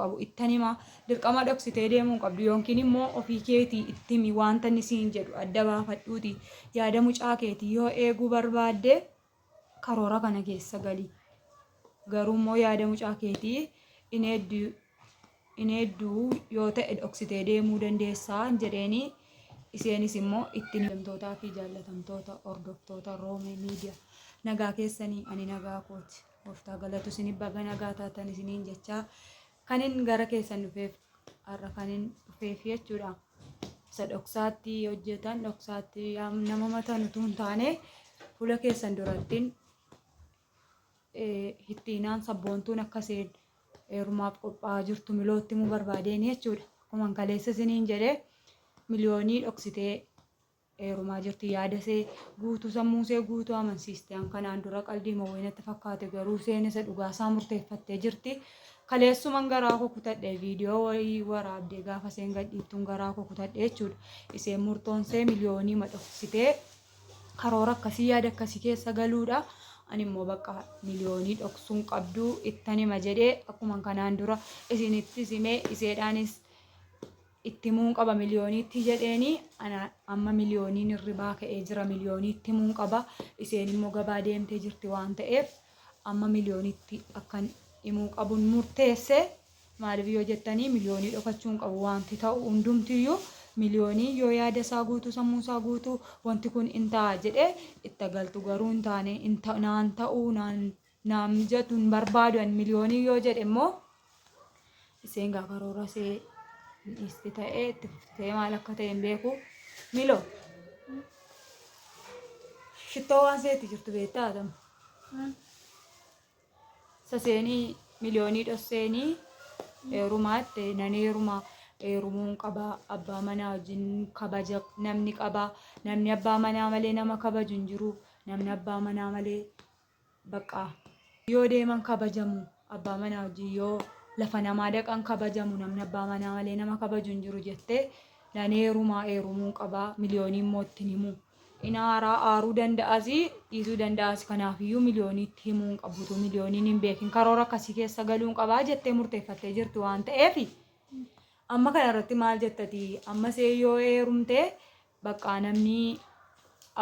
qabu ittanima dirqama dhoksitee deemuu qabdu yookiin immoo ofii keetii ittimi wanta inni siin jedhu adda baafadhuuti yaada mucaa keetii yoo eeguu barbaadde karoora kana keessa gali garuu immoo yaada mucaa keetii in hedduu yoo ta'e dhoksitee deemuu dandeessaa jedheeni iseenis immoo ittiin himtootaa fi jaallatamtoota hordoftoota Roomee Miidiyaa nagaa keessanii ani nagaa kooti gooftaa galatu isin baga nagaa taatan isiniin jechaa kanin gara keessan dhufeef har'a kanin dhufeef jechuudha isa dhoksaatti hojjetan dhoksaatti nama matan utuu hin taane fuula keessan durattiin hittiinaan sabboontuun akkaseen heerumaaf qophaa'aa jirtu milootti mu barbaadeen jechuudha akkuma kaleessa isiniin jedhee miliyoonii dhoksitee heerumaa jirti yaadasee guutuu sammuusee guutuu amansiistee kanaan dura qalbii mawweenatti fakkaate garuu seenessa dhugaasaa murteeffattee jirti kaleessuman garaa koo kutadhe viidiyoo wayii waraabdee gaafa seen gadhiiftuun garaa koo kutadhe jechuudha iseen murtoonsee miliyoonii dhoksitee karoora akkasii yaada akkasii keessa galuudha ani immoo bakka miliyoonii dhoksuun qabduu ittanima jedhee akkuma kanaan dura isinitti simee iseedhaanis itti muun qaba miliyooniitti jedheeni amma miliyooniin irribaa ka'ee jira miliyooniitti muun qaba iseen immoo gabaa deemtee jirti waan ta'eef amma miliyooniitti akkan himuu qabuun murteesse maaliif yoo jettanii miliyoonii dhokachuun qabu wanti ta'u hundumtiyyuu miliyoonii yoo yaada isaa guutuu sammuu isaa guutuu wanti kun in ta'a jedhee itti galtu garuu hin taane naan ta'uu naan mijatu hin barbaadu miliyoonii yoo jedhe immoo iseen gaafa karoora see isti ta'ee itti fuftee maal akka ta'e hin beeku miloo shittoo waan seetti jirtu beektaa adama saseenii miliyoonii dhosseenii heerumaatti nan heerumuun qabaa abbaa manaa wajjin kabaja namni qabaa namni abbaa manaa malee nama kabaju hin jiru namni abbaa manaa malee bakka yoo deeman kabajamu abbaa manaa wajjin yoo lafa namaa dhaqan kabajamu namni abbaa manaa malee nama kabaju hin jiru jettee nan heerumuun qabaa miliyoonii immoo ittiin himu inaaraa aaruu danda'asi dhiisuu danda'asi kanaafiyyuu miliyooniitti himuun qabutu miliyooniin hin beekin karoora akkasii keessa galuun qabaa jettee murteeffattee jirtu waan ta'eef amma kana irratti maal jettati amma see yoo heerumte bakka namni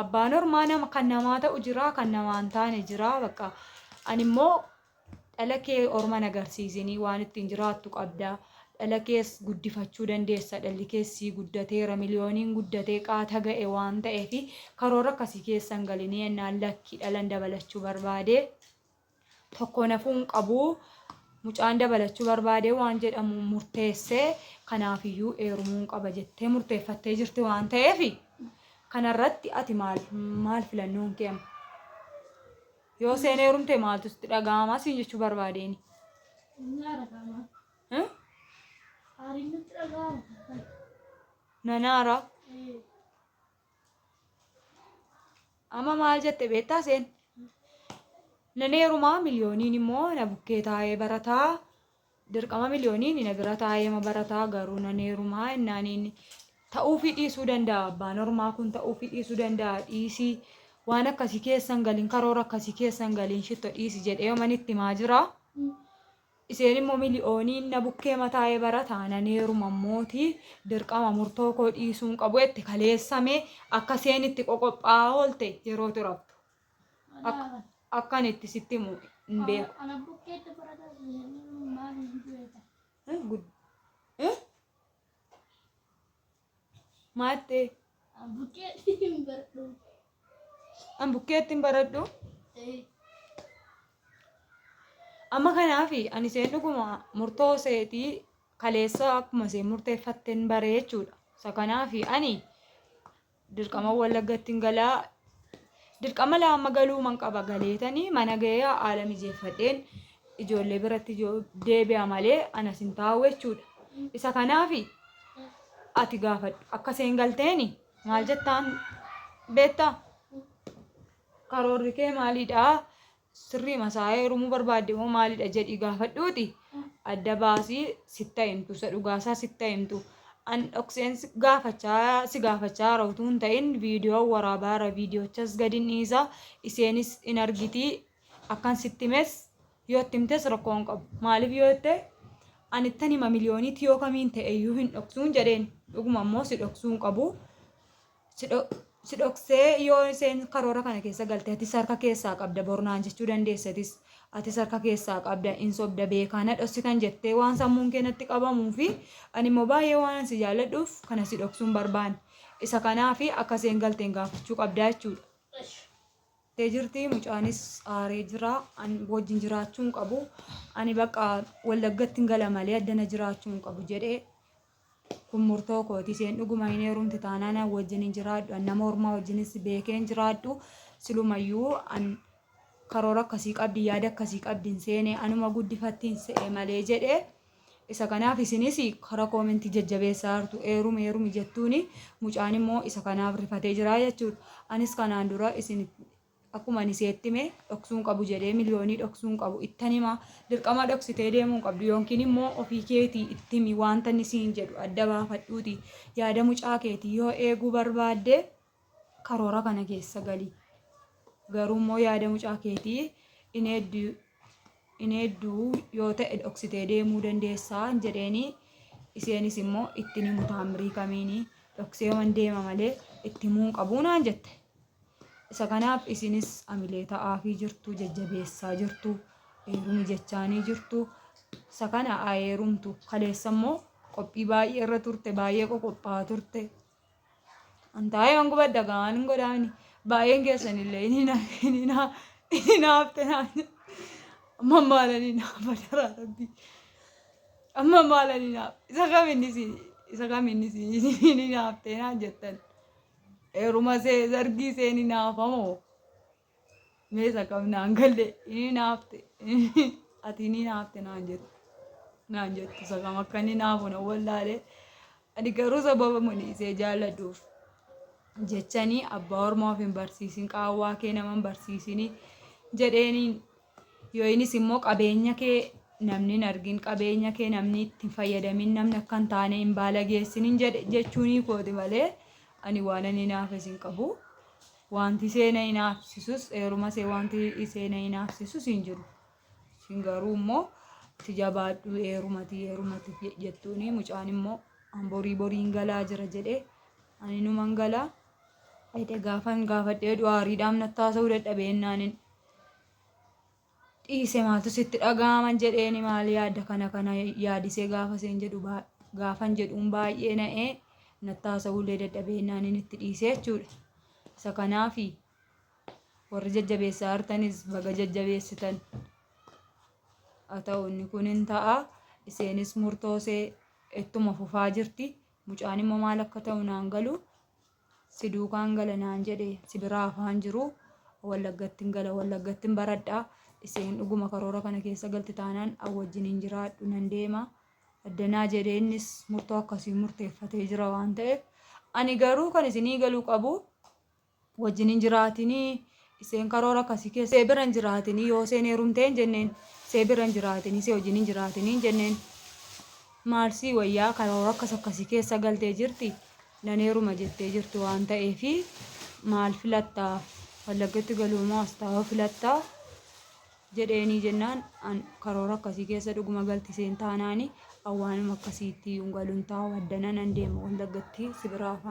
abbaan ormaa nama kan namaa ta'u jira kan namaa hin taane jira bakka ani immoo dhala kee orman agarsiisinii waan ittiin jiraattu qabda dhala kees guddifachuu dandeessa dhalli keessii guddateera miliyooniin guddatee qaata ga'e waan ta'eef karoora akkasii keessan galinii ennaan lakki dhalan dabalachuu barbaade tokko nafuun qabu mucaan dabalachuu barbaade waan jedhamu murteessee kanaafiyyuu heerumuun qaba jettee murteeffattee jirti waan ta'eef kanarratti ati maal filannoon kee yoo seen heerumte maaltu sitti dhaga'amaa siin jechuu barbaadeen nanaara amma maal jette beektaa seen nan heerumaa miliyooniin immoo na bukkee taa'ee barataa dirqama miliyooniin na bira taa'ee barataa garuu nan heerumaa ennaaniin ta'uufii dhiisuu danda'a abbaan ormaa kun ta'uufii dhiisuu danda'a dhiisii waan akkasii keessan galiin karoora akkasii keessan galiin shitto dhiisi jedhee manitti maa jira iseen immoo miliyooniin na bukkee mataa'ee barataa nan heeruma mootii dirqama murtoo koo dhiisuun qabu itti kaleessame akka seen itti qoqophaa oolte yeroo turaftu akkan itti sitti himu hin beeku. Maattee an bukkeetti hin baradhu amma kanaafi ani seen dhuguma murtoo seetii kaleessa akkuma seen murteeffatteen baree jechuudha isa kanaafi ani dirqama Wallaggatti hin galaa dirqama lama galuu man qaba galeetanii mana ga'ee haala mijeeffadheen ijoollee biratti deebi'a malee anas hin taa'u jechuudha isa kanaafi ati gaafadhu akka seen galteeni maal jettaan beektaa karoorri kee maalidha sirrii masaa heerumuu barbaadde moo maalidha jedhii gaafadhuuti adda baasii sitta himtu isa dhugaasaa sitta himtu an dhokseen si gaafachaa rautuu hin ta'in viidiyoo waraabaara viidiyoochas gadi dhiisa iseenis in argitii akkan sitti himes yoo itti himtes rakkoon qabu maaliif yoo jette ani ittani ma miliyooniitti yoo kamiin ta'e iyyuu hin dhoksuun jedheen. Dhuguma immoo si dhoksuun qabu. Si dhoksee yoo isheen karoora kana keessa galte atis harka keessaa qabda bornaan jechuu dandeessatis atis harka keessaa qabda in sobda beekaana dhossitan jettee waan sammuun keenatti qabamuu fi ani immoo baay'ee waan si jaalladhuuf kana si dhoksuun barbaanne. Isa kanaafi akka isheen galteen gaafachuu qabdaa jechuudha. Jirti mucaanis aaree jira ani wajjin jiraachuun qabu ani bakka Wallaggatti gala malee addana jiraachuun qabu jedhee kun murtoo kooti isheen dhuguma hin heerumti taanaan wajjin hin jiraadhu nama ormaa wajjinis beekeen jiraadhu silumayyuu an karoora akkasii qabdi yaada akkasii qabdi hin seene anuma guddifattiin se'e malee jedhee. Isa kanaaf isinis karaa koomentii jajjabeessaa jirtu heerumi jettuuni mucaan immoo isa kanaaf rifatee jira jechuudha. Anis kanaan dura isin akkuma ani seetti mee dhoksuun qabu jedhee miliyoonii dhoksuun qabu ittan hima dirqama dhoksitee deemuu qabdu yookiin immoo ofii keetii itti himi wanta inni siin jedhu adda baafadhuuti yaada mucaa keetii yoo eeguu barbaadde karoora kana keessa gali. Garuu immoo yaada mucaa keetii in hedduu yoo ta'e dhoksitee deemuu dandeessaa jedheeni isheenis immoo ittiin himu taamrii kamiini dhoksee waan deema malee itti himuu qabuu naan jette. Isa kanaaf isinis amilee ta'aafii jirtu jajjabeessaa jirtu heerumi jechaanii jirtu. Isa kana heerumtu kaleessa immoo qophii baay'ee irra turte baay'ee qophaa'aa turte. Antaa'ee waan gubadda gahaan godhaani baay'een keessanillee inni naafte naan amma maalanii naafa daraa rabbi amma maalanii naaf isa kaminni inni naaftee naan jettan. Heeruma zargii seeni naafamoo meesa qabnaan galle inni naafte ati ni naafte naan jettu sakam akka inni naafu na wallaalee ani garuu sababa munisee jaalladhuuf jechanii abbaa ormaa of hin barsiisin qaawwaa kee nama hin barsiisini jedheeniin yoo innis immoo qabeenya kee namni hin argin qabeenya kee namni ittiin fayyadamin namni akka hin taane hin baala geessinin jechuunii kooti malee. Ani waan ani naafes hin qabu wanti seena hin naafsisus heeruma see wanti seena hin naafsisus hin jiru. Isin garuu immoo itti jabaadhu heerumati jettuuni mucaan immoo boriin galaa jira jedhee ani numan galaa ede gaafan gaafadhee du'aariidhaaf nattaasa'uu dadhabeennaan dhiise maaltu sitti dhaga'aman jedheeni maal yaadda kana yaadisee gaafan jedhuun baay'ee na'ee. Nattaasa'uullee dadhabeennaan inni itti dhiisee jechuudha. Isa kanaafi warri jajjabeessaa jirtanis baga jajjabeessitan haa ta'u inni kun hin ta'a. Isheenis murtoosee ittuma fufaa jirti. Mucaan immoo maal akka ta'u naan galu si duukaan gala naan jedhee si biraa afaan jiru Wallaggattiin gala Wallaggattiin baradhaa. Isheen dhuguma karoora kana keessa galti taanaan wajjin hin jiraadhu nan deema. Addanaa jedheenis murtoo akkasii murteeffatee jira waan ta'eef ani garuu kan isinii galuu qabu wajjin hin jiraatinii isheen karoora akkasii keessa see bira hin jiraatinii yoo isheen heerumteen jenneen see bira hin jiraatinii see wajjin hin jiraatinii jenneen maalsii wayyaa karoora akkasii keessa galtee jirti nan heeruma jettee jirti waan ta'eefi maal filattaa Wallaggatti galuu moo as taa'uu filattaa jedheenii jennaan karoora akkasii keessa dhuguma galti isheen taanaani awwaanuma akkasiitti galuun taa'u addana nan deema Wallaggatti si biraa afaan